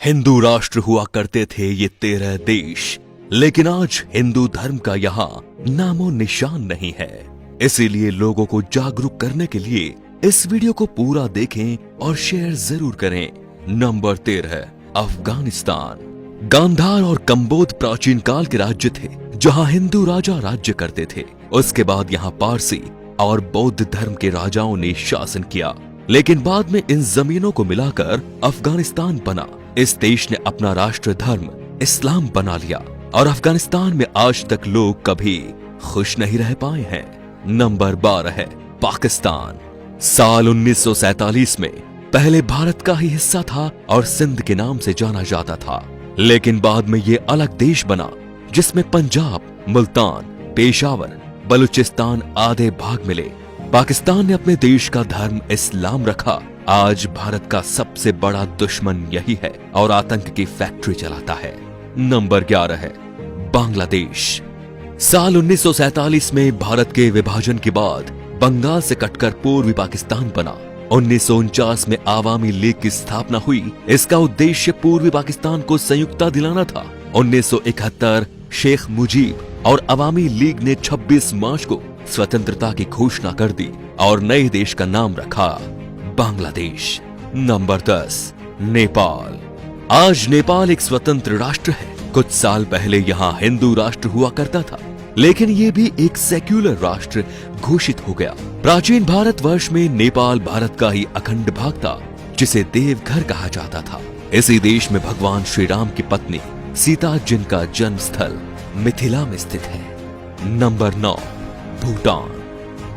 हिंदू राष्ट्र हुआ करते थे ये 13 देश, लेकिन आज हिंदू धर्म का यहाँ नामो निशान नहीं है। इसीलिए लोगों को जागरूक करने के लिए इस वीडियो को पूरा देखें और शेयर जरूर करें। नंबर 13, अफगानिस्तान। गांधार और कंबोध प्राचीन काल के राज्य थे जहां हिंदू राजा राज्य करते थे। उसके बाद यहां पारसी और बौद्ध धर्म के राजाओं ने शासन किया, लेकिन बाद में इन जमीनों को मिलाकर अफगानिस्तान बना। इस देश ने अपना राष्ट्र धर्म इस्लाम बना लिया और अफगानिस्तान में आज तक लोग कभी खुश नहीं रह पाए हैं। नंबर 12 है पाकिस्तान। साल 1947 में पहले भारत का ही हिस्सा था और सिंध के नाम से जाना जाता था, लेकिन बाद में ये अलग देश बना जिसमें पंजाब, मुल्तान, पेशावर, बलूचिस्तान आधे भाग मिले। पाकिस्तान ने अपने देश का धर्म इस्लाम रखा। आज भारत का सबसे बड़ा दुश्मन यही है और आतंक की फैक्ट्री चलाता है। नंबर 11 है बांग्लादेश। साल 1947 में भारत के विभाजन के बाद बंगाल से कटकर पूर्वी पाकिस्तान बना। 1949 में आवामी लीग की स्थापना हुई। इसका उद्देश्य पूर्वी पाकिस्तान को संयुक्ता दिलाना था। 1971 शेख मुजीब और अवामी लीग ने 26 मार्च को स्वतंत्रता की घोषणा कर दी और नए देश का नाम रखा बांग्लादेश। नंबर 10, नेपाल। आज नेपाल एक स्वतंत्र राष्ट्र है। कुछ साल पहले यहाँ हिंदू राष्ट्र हुआ करता था, लेकिन ये भी एक सेक्युलर राष्ट्र घोषित हो गया। प्राचीन भारतवर्ष में नेपाल भारत का ही अखंड भाग था, जिसे देवघर कहा जाता था। इसी देश में भगवान श्री राम की पत्नी सीता, जिनका जन्म स्थल मिथिला में स्थित है। नंबर 9, भूटान।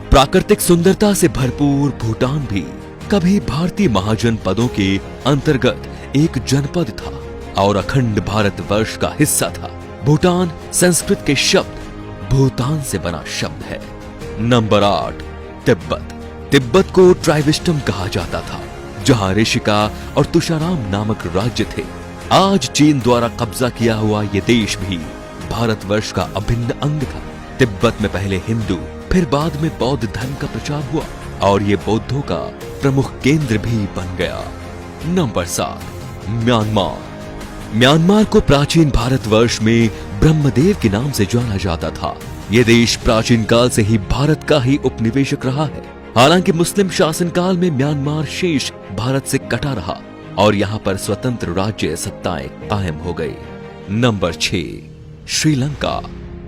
प्राकृतिक सुंदरता से भरपूर भूटान भी कभी भारतीय महाजनपदों के अंतर्गत एक जनपद था और अखंड भारतवर्ष का हिस्सा था। भूटान संस्कृत के शब्द भूतान से बना शब्द है। नंबर 8, तिब्बत। तिब्बत को ट्राइविस्टम कहा जाता था, जहां ऋषिका और तुषाराम नामक राज्य थे। आज चीन द्वारा कब्जा किया हुआ ये देश भी भारतवर्ष का अभिन्न अंग था। तिब्बत में पहले हिंदू, फिर बाद में बौद्ध धर्म का प्रचार हुआ और ये बौद्धों का प्रमुख केंद्र भी बन गया। Number 7, Myanmar. म्यांमार को प्राचीन भारतवर्ष में ब्रह्मदेव के नाम से जाना जाता था। ये देश प्राचीन काल से ही भारत का ही उपनिवेशक रहा है। हालांकि मुस्लिम शासन काल में म्यांमार शेष भारत से कटा रहा और यहाँ पर स्वतंत्र राज्य सत्ताएं कायम हो गई। नंबर 6, श्रीलंका।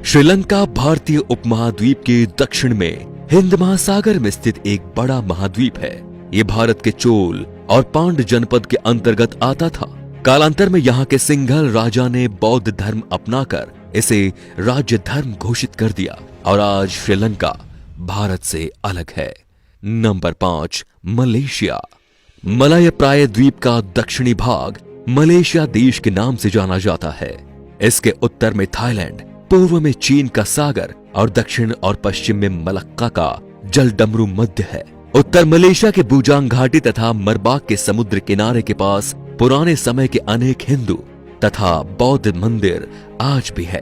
श्रीलंका भारतीय उपमहाद्वीप के दक्षिण में हिंद महासागर में स्थित एक बड़ा महाद्वीप है। ये भारत के चोल और पांड जनपद के अंतर्गत आता था। कालांतर में यहाँ के सिंघल राजा ने बौद्ध धर्म अपनाकर इसे राज्य धर्म घोषित कर दिया और आज श्रीलंका भारत से अलग है। Number 5, Malaysia. मलय प्राय द्वीप का दक्षिणी भाग मलेशिया देश के नाम से जाना जाता है। इसके उत्तर में थाईलैंड, पूर्व में चीन का सागर और दक्षिण और पश्चिम में मलक्का का जलडमरू मध्य है। उत्तर मलेशिया के बुजांग घाटी तथा मरबाक के समुद्र किनारे के पास पुराने समय के अनेक हिंदू तथा बौद्ध मंदिर आज भी है।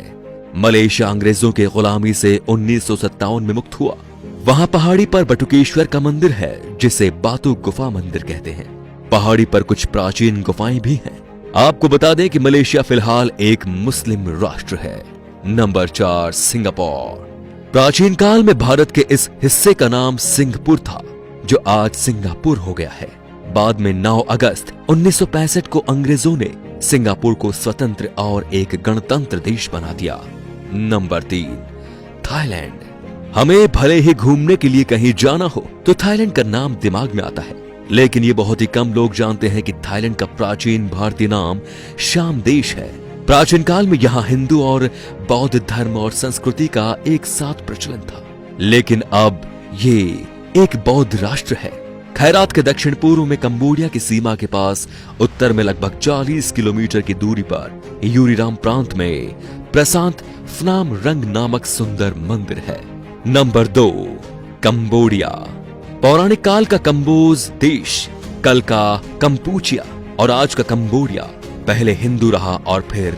मलेशिया अंग्रेजों के गुलामी से 1957 में मुक्त हुआ। वहां पहाड़ी पर बटुकेश्वर का मंदिर है, जिसे बातू गुफा मंदिर कहते हैं। पहाड़ी पर कुछ प्राचीन गुफाएं भी हैं। आपको बता दें कि मलेशिया फिलहाल एक मुस्लिम राष्ट्र है। Number 4, Singapore. प्राचीन काल में भारत के इस हिस्से का नाम सिंहपुर था, जो आज सिंगापुर हो गया है। बाद में 9 अगस्त 1965 को अंग्रेजों ने सिंगापुर को स्वतंत्र और एक गणतंत्र देश बना दिया। Number 3, Thailand. हमें भले ही घूमने के लिए कहीं जाना हो तो थाईलैंड का नाम दिमाग में आता है, लेकिन ये बहुत ही कम लोग जानते हैं कि थाईलैंड का प्राचीन भारतीय नाम श्याम देश है। प्राचीन काल में यहाँ हिंदू और बौद्ध धर्म और संस्कृति का एक साथ प्रचलन था, लेकिन अब ये एक बौद्ध राष्ट्र है। खैरात के दक्षिण पूर्व में कंबोडिया की सीमा के पास उत्तर में लगभग 40 किलोमीटर की दूरी पर यूरीराम प्रांत में प्रशांत फनाम रंग नामक सुंदर मंदिर है। Number 2, Cambodia. पौराणिक काल का कंबोज देश, कल का कंपूचिया और आज का कंबोडिया पहले हिंदू रहा और फिर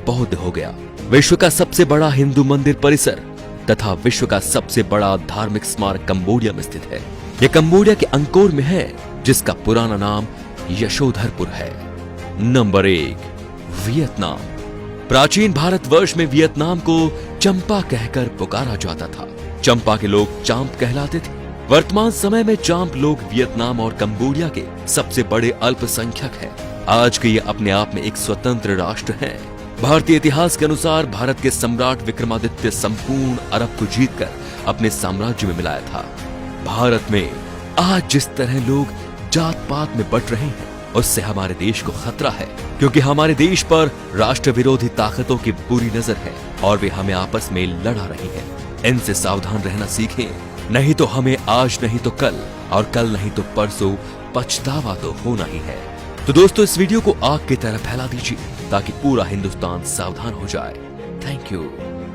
बौद्ध हो गया। विश्व का सबसे बड़ा हिंदू मंदिर परिसर तथा विश्व का सबसे बड़ा धार्मिक स्मारक कंबोडिया में स्थित है। यह कंबोडिया के अंकोर में है, जिसका पुराना नाम यशोधरपुर है। Number 1, Vietnam. प्राचीन भारतवर्ष में वियतनाम को चंपा कहकर पुकारा जाता था। चंपा के लोग चांप कहलाते थे। वर्तमान समय में चांप लोग वियतनाम और कंबोडिया के सबसे बड़े अल्पसंख्यक हैं। आज के ये अपने आप में एक स्वतंत्र राष्ट्र है। भारतीय इतिहास के अनुसार भारत के सम्राट विक्रमादित्य संपूर्ण अरब को जीतकर अपने साम्राज्य में मिलाया था। भारत में आज जिस तरह लोग जात पात में बंट रहे हैं, उससे हमारे देश को खतरा है, क्योंकि हमारे देश पर राष्ट्र विरोधी ताकतों की बुरी नजर है और वे हमें आपस में लड़ा रही हैं। इनसे सावधान रहना सीखें, नहीं तो हमें आज नहीं तो कल और कल नहीं तो परसों पछतावा तो होना ही है। तो दोस्तों, इस वीडियो को आग की तरह फैला दीजिए ताकि पूरा हिंदुस्तान सावधान हो जाए। Thank you.